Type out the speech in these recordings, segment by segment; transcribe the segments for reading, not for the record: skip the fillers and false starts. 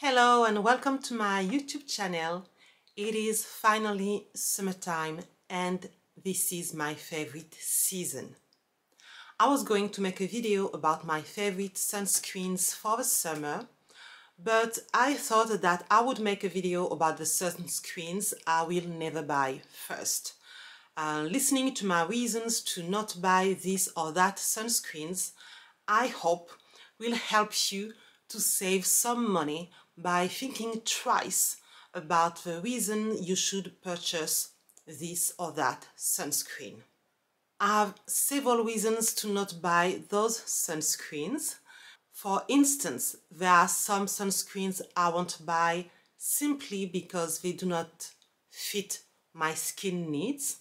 Hello and welcome to my YouTube channel. It is finally summertime and this is my favorite season. I was going to make a video about my favorite sunscreens for the summer, but I thought that I would make a video about the sunscreens I will never buy first. Listening to my reasons to not buy this or that sunscreens, I hope will help you to save some money by thinking twice about the reason you should purchase this or that sunscreen. I have several reasons to not buy those sunscreens. For instance, there are some sunscreens I won't buy simply because they do not fit my skin needs.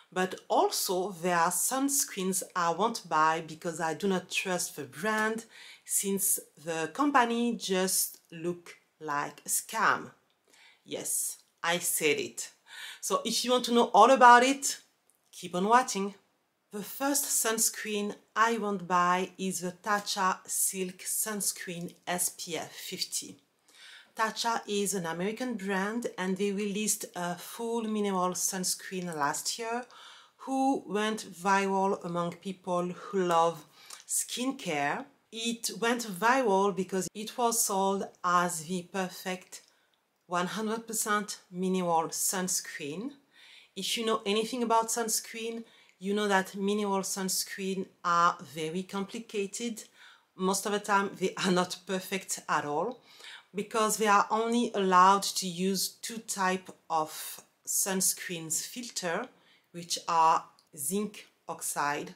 But also there are sunscreens I won't buy because I do not trust the brand, since the company just look like a scam. Yes, I said it. So if you want to know all about it, keep on watching. The first sunscreen I won't buy is the Tatcha Silk Sunscreen SPF 50. Tatcha is an American brand and they released a full mineral sunscreen last year who went viral among people who love skincare. It went viral because it was sold as the perfect 100% mineral sunscreen. If you know anything about sunscreen, you know that mineral sunscreen are very complicated. Most of the time they are not perfect at all because they are only allowed to use two types of sunscreens filter, which are zinc oxide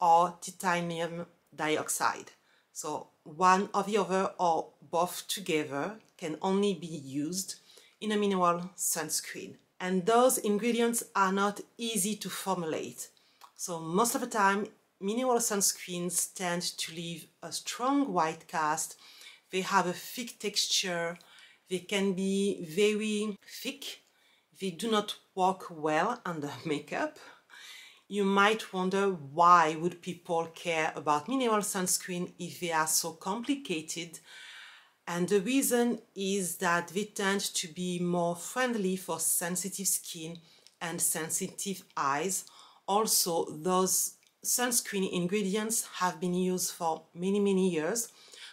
or titanium dioxide. So one or the other or both together can only be used in a mineral sunscreen. And those ingredients are not easy to formulate. So most of the time, mineral sunscreens tend to leave a strong white cast. They have a thick texture. They can be very thick. They do not work well under makeup. You might wonder why would people care about mineral sunscreen if they are so complicated. And the reason is that they tend to be more friendly for sensitive skin and sensitive eyes. Also, those sunscreen ingredients have been used for many years.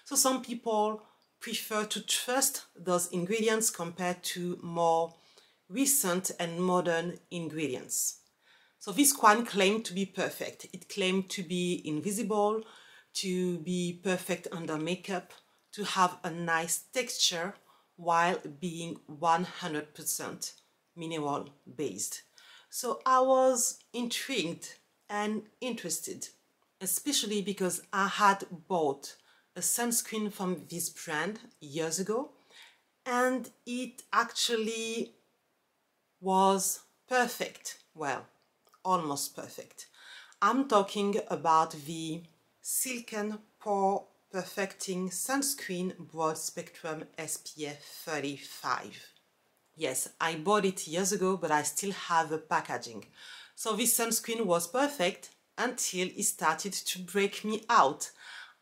So some people prefer to trust those ingredients compared to more recent and modern ingredients. So this one claimed to be perfect. It claimed to be invisible, to be perfect under makeup, to have a nice texture while being 100% mineral based. So I was intrigued and interested, especially because I had bought a sunscreen from this brand years ago and it actually was perfect. Well, almost perfect. I'm talking about the Silken Pore Perfecting Sunscreen Broad Spectrum SPF 35. Yes, I bought it years ago, but I still have the packaging. So this sunscreen was perfect until it started to break me out.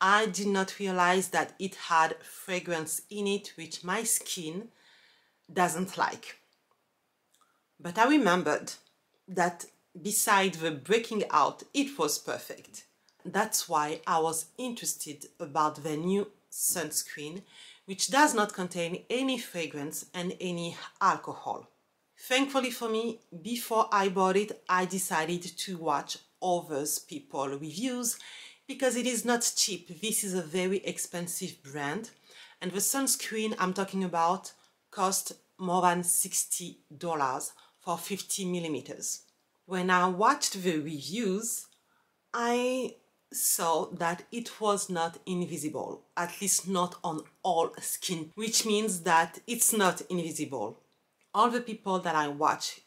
I did not realize that it had fragrance in it, which my skin doesn't like. But I remembered that beside the breaking out, it was perfect. That's why I was interested about the new sunscreen, which does not contain any fragrance and any alcohol. Thankfully for me, before I bought it, I decided to watch others people's reviews because it is not cheap. This is a very expensive brand and the sunscreen I'm talking about cost more than $60 for 50 millimeters. When I watched the reviews, I saw that it was not invisible, at least not on all skin, which means that it's not invisible. All the people that I watched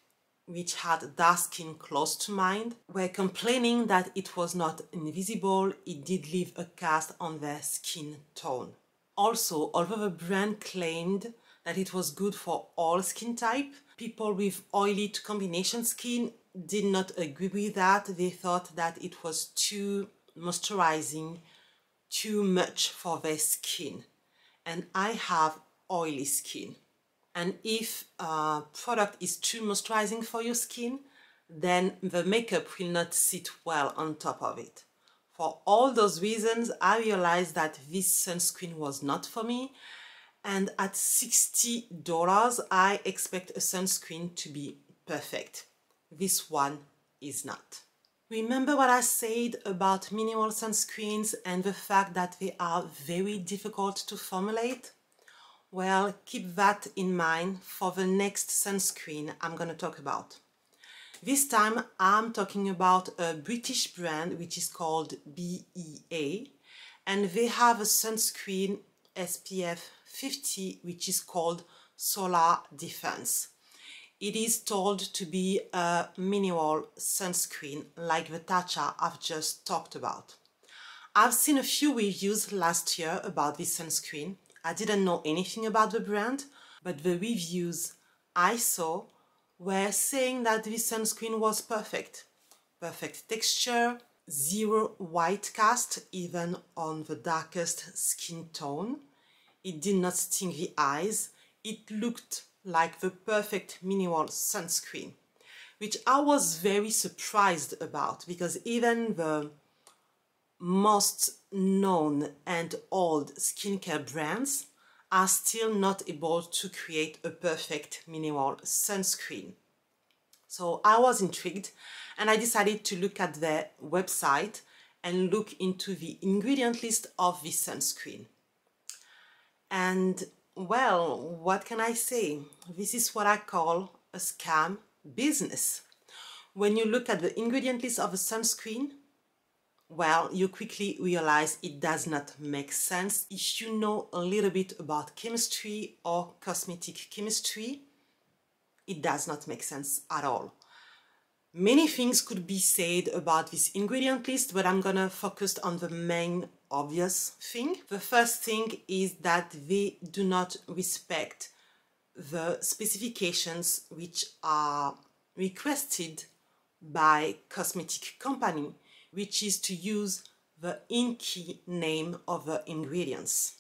which had dark skin close to mine were complaining that it was not invisible, it did leave a cast on their skin tone. Also, although the brand claimed that it was good for all skin type, people with oily to combination skin did not agree with that. They thought that it was too moisturizing, too much for their skin. And I have oily skin. And if a product is too moisturizing for your skin, then the makeup will not sit well on top of it. For all those reasons, I realized that this sunscreen was not for me, and at $60, I expect a sunscreen to be perfect. This one is not. Remember what I said about mineral sunscreens and the fact that they are very difficult to formulate? Well, keep that in mind for the next sunscreen I'm going to talk about. This time I'm talking about a British brand which is called BEA, and they have a sunscreen SPF 50 which is called Solar Defense. It is told to be a mineral sunscreen like the Tatcha I've just talked about. I've seen a few reviews last year about this sunscreen. I didn't know anything about the brand, but the reviews I saw were saying that this sunscreen was perfect. Perfect texture, zero white cast even on the darkest skin tone. It did not sting the eyes. It looked like the perfect mineral sunscreen, which I was very surprised about, because even the most known and old skincare brands are still not able to create a perfect mineral sunscreen. So I was intrigued and I decided to look at their website and look into the ingredient list of this sunscreen. And well, what can I say? This is what I call a scam business. When you look at the ingredient list of a sunscreen, well, you quickly realize it does not make sense if you know a little bit about chemistry or cosmetic chemistry. It does not make sense at all. Many things could be said about this ingredient list, but I'm gonna focus on the main obvious thing. The first thing is that they do not respect the specifications which are requested by cosmetic company, which is to use the in-key name of the ingredients.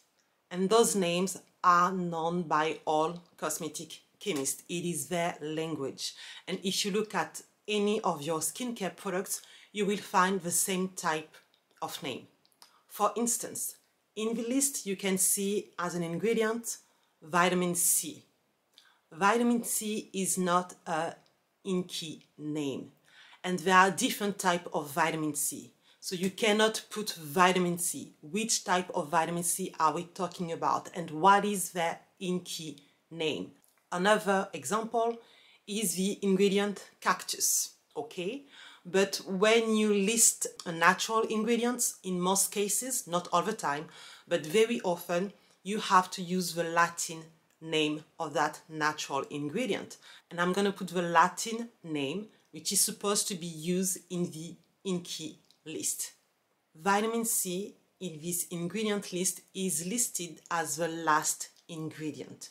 And those names are known by all cosmetic chemists. It is their language. And if you look at any of your skincare products, you will find the same type of name. For instance, in the list you can see as an ingredient vitamin C. Vitamin C is not a in-key name. And there are different types of vitamin C. So you cannot put vitamin C. Which type of vitamin C are we talking about? And what is their in-key name? Another example is the ingredient cactus, okay? But when you list a natural ingredients, in most cases, not all the time, but very often, you have to use the Latin name of that natural ingredient. And I'm gonna put the Latin name which is supposed to be used in the in-key list. Vitamin C in this ingredient list is listed as the last ingredient.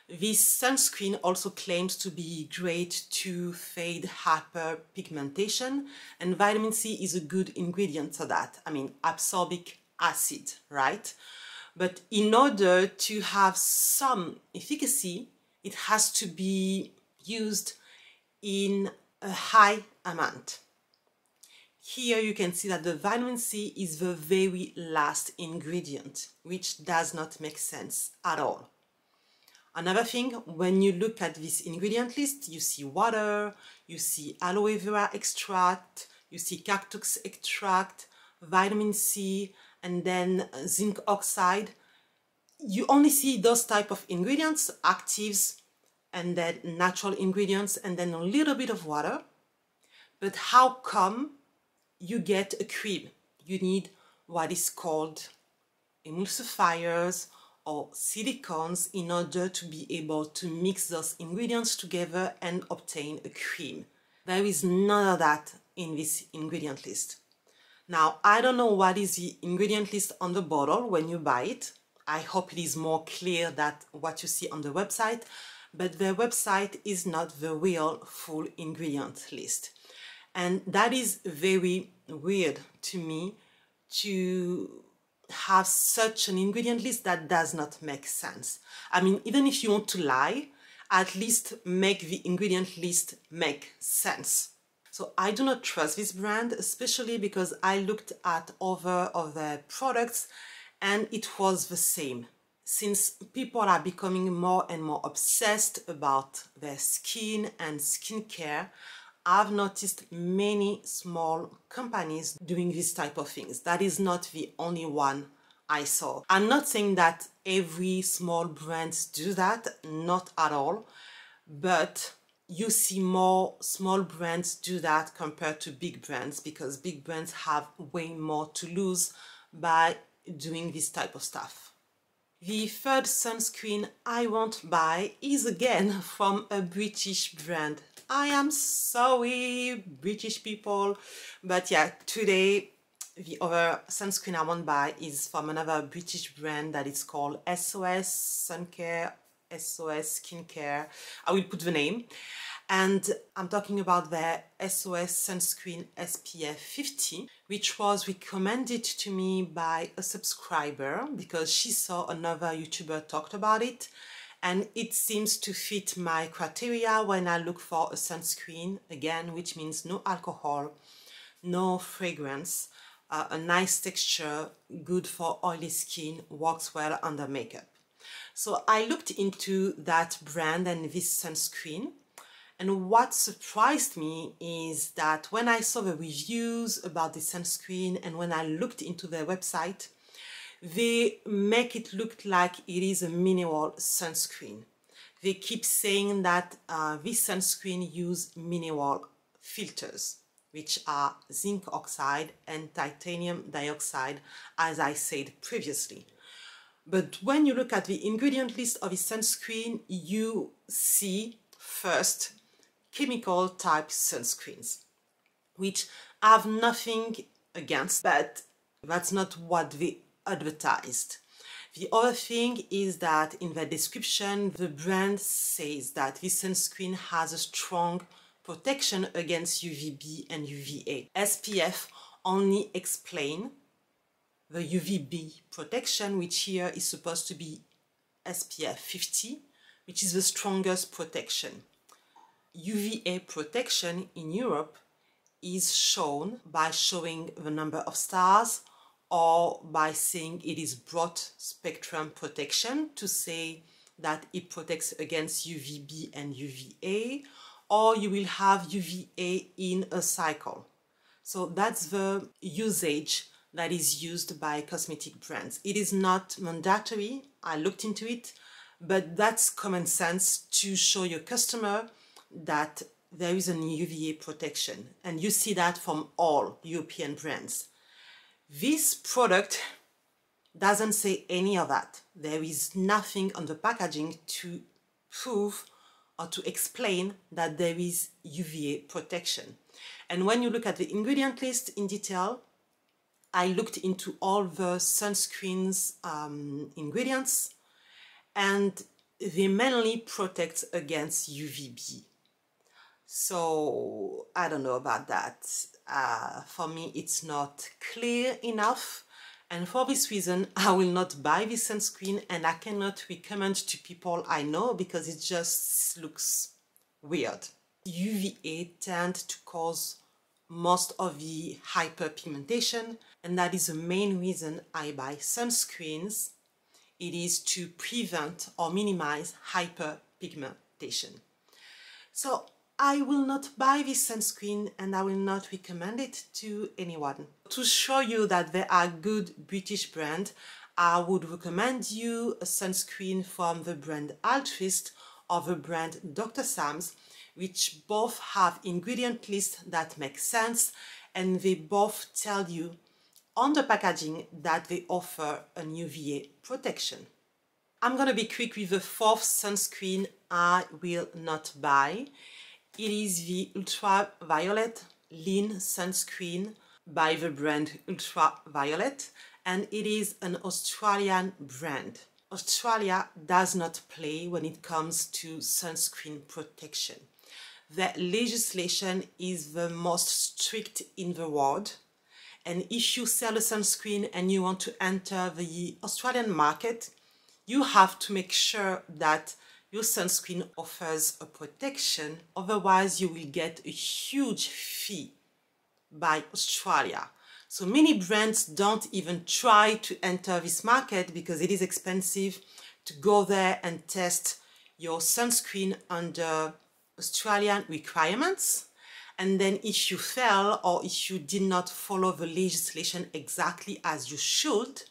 This sunscreen also claims to be great to fade hyperpigmentation, and vitamin C is a good ingredient for that. I mean, ascorbic acid, right? But in order to have some efficacy, it has to be used in a high amount. Here you can see that the vitamin C is the very last ingredient, which does not make sense at all. Another thing, when you look at this ingredient list, you see water, you see aloe vera extract, you see cactus extract, vitamin C, and then zinc oxide. You only see those type of ingredients, actives, and then natural ingredients, and then a little bit of water. But how come you get a cream? You need what is called emulsifiers or silicones in order to be able to mix those ingredients together and obtain a cream. There is none of that in this ingredient list. Now, I don't know what is the ingredient list on the bottle when you buy it. I hope it is more clear than what you see on the website, but the website is not the real full ingredient list. And that is very weird to me, to have such an ingredient list that does not make sense. I mean, even if you want to lie, at least make the ingredient list make sense. So I do not trust this brand, especially because I looked at other of their products and it was the same. Since people are becoming more and more obsessed about their skin and skincare, I've noticed many small companies doing this type of things. That is not the only one I saw. I'm not saying that every small brands do that, not at all, but you see more small brands do that compared to big brands because big brands have way more to lose by doing this type of stuff. The third sunscreen I won't buy is again from a British brand. I am sorry, British people, but yeah, today the other sunscreen I won't buy is from another British brand that is called SOS Sun Care, SOS Skincare. I will put the name. And I'm talking about their SOS Sunscreen SPF 50, which was recommended to me by a subscriber because she saw another YouTuber talked about it. And it seems to fit my criteria when I look for a sunscreen, again, which means no alcohol, no fragrance, a nice texture, good for oily skin, works well under makeup. So I looked into that brand and this sunscreen. And what surprised me is that when I saw the reviews about the sunscreen and when I looked into their website, they make it look like it is a mineral sunscreen. They keep saying that this sunscreen uses mineral filters, which are zinc oxide and titanium dioxide, as I said previously. But when you look at the ingredient list of the sunscreen, you see first chemical type sunscreens, which I have nothing against, but that's not what they advertised. The other thing is that in the description, the brand says that this sunscreen has a strong protection against UVB and UVA. SPF only explain the UVB protection, which here is supposed to be SPF 50, which is the strongest protection. UVA protection in Europe is shown by showing the number of stars or by saying it is broad spectrum protection to say that it protects against UVB and UVA, or you will have UVA in a cycle. So that's the usage that is used by cosmetic brands. It is not mandatory, I looked into it, but that's common sense to show your customer that there is an UVA protection, and you see that from all European brands. This product doesn't say any of that. There is nothing on the packaging to prove or to explain that there is UVA protection. And when you look at the ingredient list in detail, I looked into all the sunscreens ingredients, and they mainly protect against UVB. So I don't know about that. For me, it's not clear enough. And for this reason, I will not buy this sunscreen, and I cannot recommend to people I know because it just looks weird. UVA tend to cause most of the hyperpigmentation, and that is the main reason I buy sunscreens. It is to prevent or minimize hyperpigmentation. So I will not buy this sunscreen and I will not recommend it to anyone. To show you that there are good British brands, I would recommend you a sunscreen from the brand Altruist or the brand Dr. Sam's, which both have ingredient lists that make sense, and they both tell you on the packaging that they offer an UVA protection. I'm gonna be quick with the fourth sunscreen I will not buy. It is the Ultraviolet Lean Sunscreen by the brand Ultraviolet, and it is an Australian brand. Australia does not play when it comes to sunscreen protection. Their legislation is the most strict in the world, And if you sell a sunscreen and you want to enter the Australian market, you have to make sure that your sunscreen offers a protection, otherwise you will get a huge fee by Australia. So many brands don't even try to enter this market because it is expensive to go there and test your sunscreen under Australian requirements. And then if you fail or if you did not follow the legislation exactly as you should,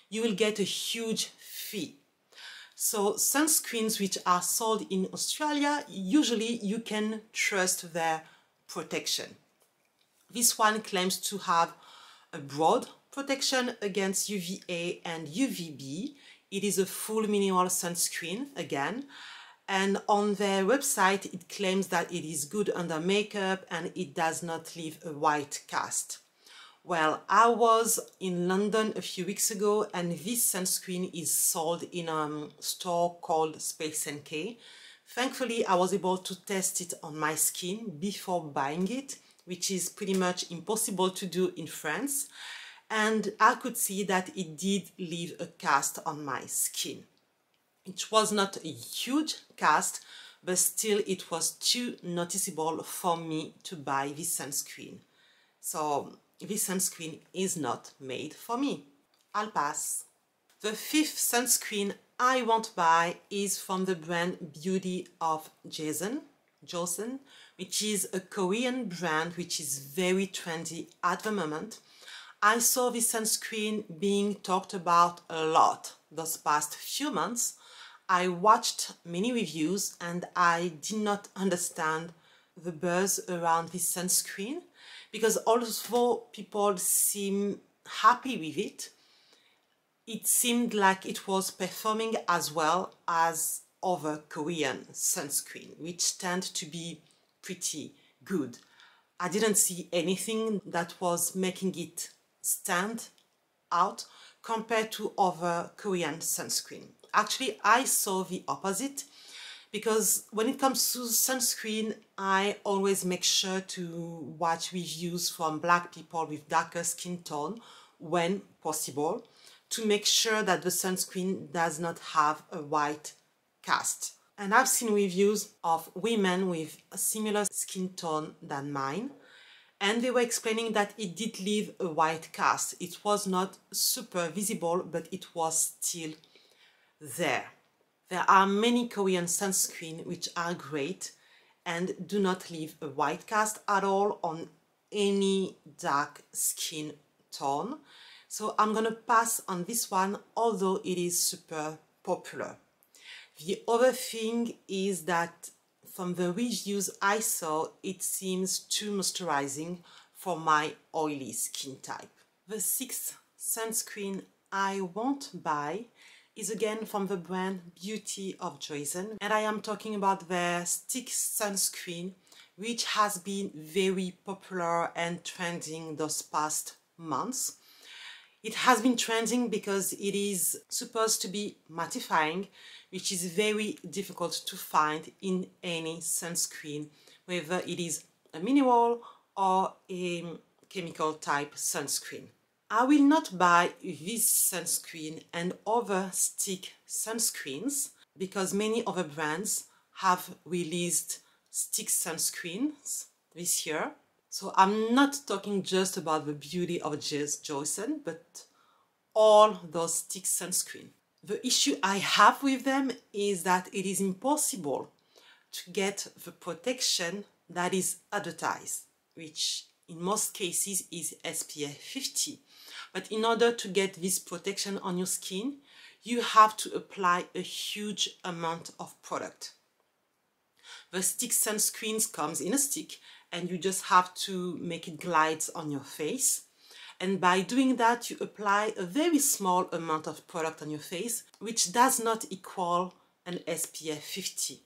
you will get a huge fee. So sunscreens which are sold in Australia, usually you can trust their protection. This one claims to have a broad protection against UVA and UVB. It is a full mineral sunscreen again. And on their website, it claims that it is good under makeup and it does not leave a white cast. Well, I was in London a few weeks ago and this sunscreen is sold in a store called Space NK. Thankfully, I was able to test it on my skin before buying it, which is pretty much impossible to do in France. And I could see that it did leave a cast on my skin. It was not a huge cast, but still it was too noticeable for me to buy this sunscreen. So this sunscreen is not made for me. I'll pass. The fifth sunscreen I won't buy is from the brand Beauty of Joseon, which is a Korean brand which is very trendy at the moment. I saw this sunscreen being talked about a lot those past few months. I watched many reviews and I did not understand the buzz around this sunscreen because although people seem happy with it, it seemed like it was performing as well as other Korean sunscreen, which tend to be pretty good. I didn't see anything that was making it stand out compared to other Korean sunscreen. Actually, I saw the opposite because when it comes to sunscreen, I always make sure to watch reviews from black people with darker skin tone when possible to make sure that the sunscreen does not have a white cast. And I've seen reviews of women with a similar skin tone than mine, and they were explaining that it did leave a white cast. It was not super visible, but it was still there. There are many Korean sunscreen which are great and do not leave a white cast at all on any dark skin tone. So I'm gonna pass on this one, although it is super popular. The other thing is that from the reviews I saw, it seems too moisturizing for my oily skin type. The sixth sunscreen I won't buy is again from the brand Beauty of Joseon, and I am talking about their stick sunscreen, which has been very popular and trending those past months. It has been trending because it is supposed to be mattifying, which is very difficult to find in any sunscreen, whether it is a mineral or a chemical type sunscreen. I will not buy this sunscreen and other stick sunscreens because many other brands have released stick sunscreens this year. So I'm not talking just about the Beauty of Joseon, but all those stick sunscreen. The issue I have with them is that it is impossible to get the protection that is advertised, which in most cases is SPF 50. But in order to get this protection on your skin, you have to apply a huge amount of product. The stick sunscreens comes in a stick and you just have to make it glide on your face. And by doing that, you apply a very small amount of product on your face, which does not equal an SPF 50.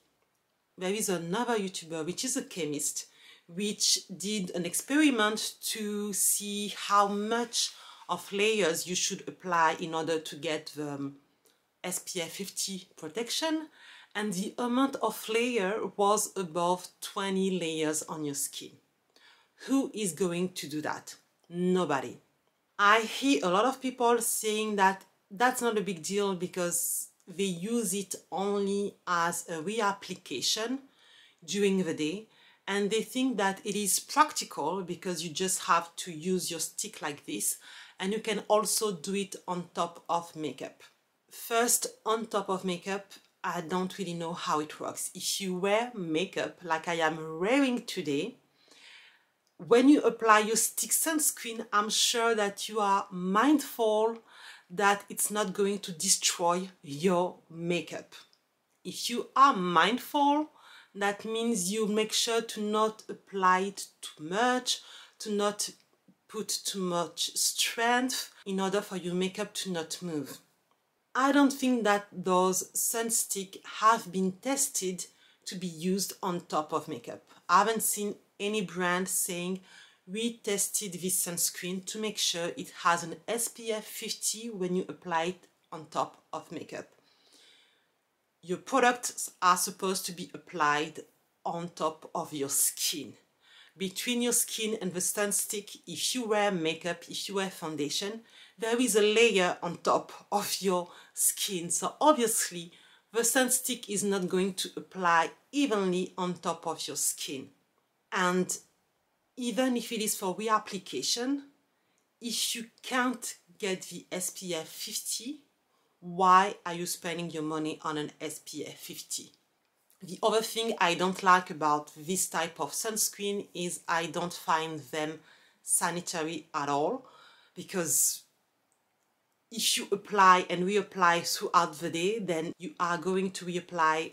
There is another YouTuber, which is a chemist, which did an experiment to see how much of layers you should apply in order to get the SPF 50 protection, and the amount of layer was above 20 layers on your skin. Who is going to do that? Nobody. I hear a lot of people saying that that's not a big deal because they use it only as a reapplication during the day, and they think that it is practical because you just have to use your stick like this, and you can also do it on top of makeup. First, on top of makeup, I don't really know how it works. If you wear makeup like I am wearing today, when you apply your stick sunscreen, I'm sure that you are mindful that it's not going to destroy your makeup. If you are mindful, that means you make sure to not apply it too much, to not put too much strength in order for your makeup to not move. I don't think that those sun sticks have been tested to be used on top of makeup. I haven't seen any brand saying we tested this sunscreen to make sure it has an SPF 50 when you apply it on top of makeup. Your products are supposed to be applied on top of your skin. Between your skin and the sun stick, if you wear makeup, if you wear foundation, there is a layer on top of your skin. So obviously, the sun stick is not going to apply evenly on top of your skin. And even if it is for reapplication, if you can't get the SPF 50, why are you spending your money on an SPF 50? The other thing I don't like about this type of sunscreen is I don't find them sanitary at all, because if you apply and reapply throughout the day, then you are going to reapply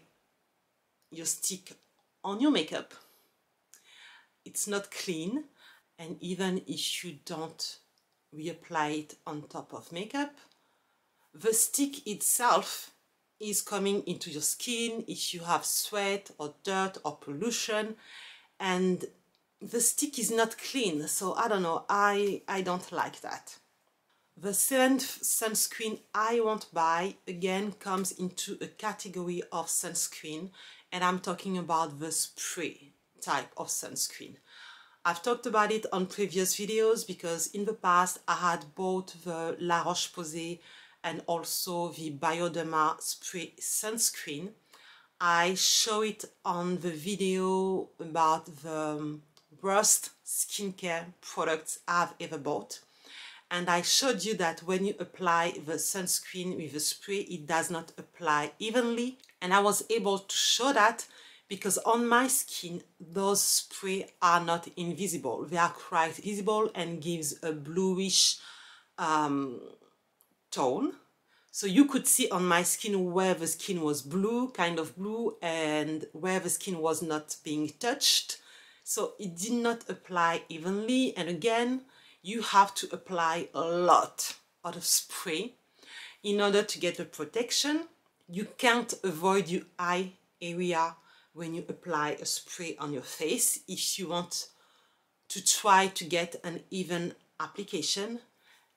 your stick on your makeup. It's not clean, and even if you don't reapply it on top of makeup, the stick itself is coming into your skin if you have sweat or dirt or pollution, and the stick is not clean. So I don't know, I don't like that. The seventh sunscreen I won't buy again comes into a category of sunscreen, and I'm talking about the spray type of sunscreen. I've talked about it on previous videos because in the past I had both the La Roche Posay and also the Bioderma spray sunscreen. I show it on the video about the worst skincare products I've ever bought. And I showed you that when you apply the sunscreen with the spray, it does not apply evenly. And I was able to show that because on my skin, those sprays are not invisible. They are quite visible and gives a bluish tone. So you could see on my skin where the skin was blue, kind of blue, and where the skin was not being touched. So it did not apply evenly. And again, you have to apply a lot of spray in order to get the protection. You can't avoid your eye area when you apply a spray on your face if you want to try to get an even application.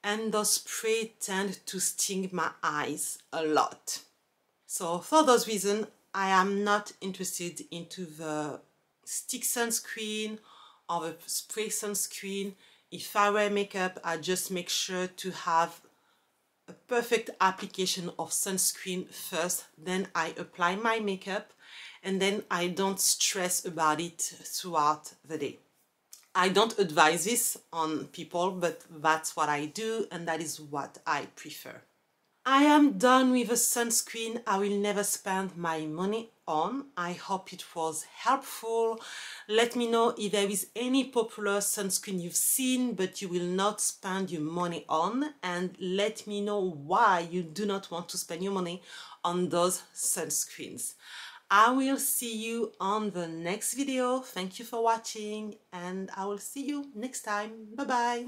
And those sprays tend to sting my eyes a lot. So for those reasons, I am not interested into the stick sunscreen or the spray sunscreen. If I wear makeup, I just make sure to have a perfect application of sunscreen first, then I apply my makeup, and then I don't stress about it throughout the day. I don't advise this on people, but that's what I do, and that is what I prefer. I am done with a sunscreen I will never spend my money on. I hope it was helpful. Let me know if there is any popular sunscreen you've seen but you will not spend your money on, and let me know why you do not want to spend your money on those sunscreens. I will see you on the next video. Thank you for watching, and I will see you next time. Bye bye.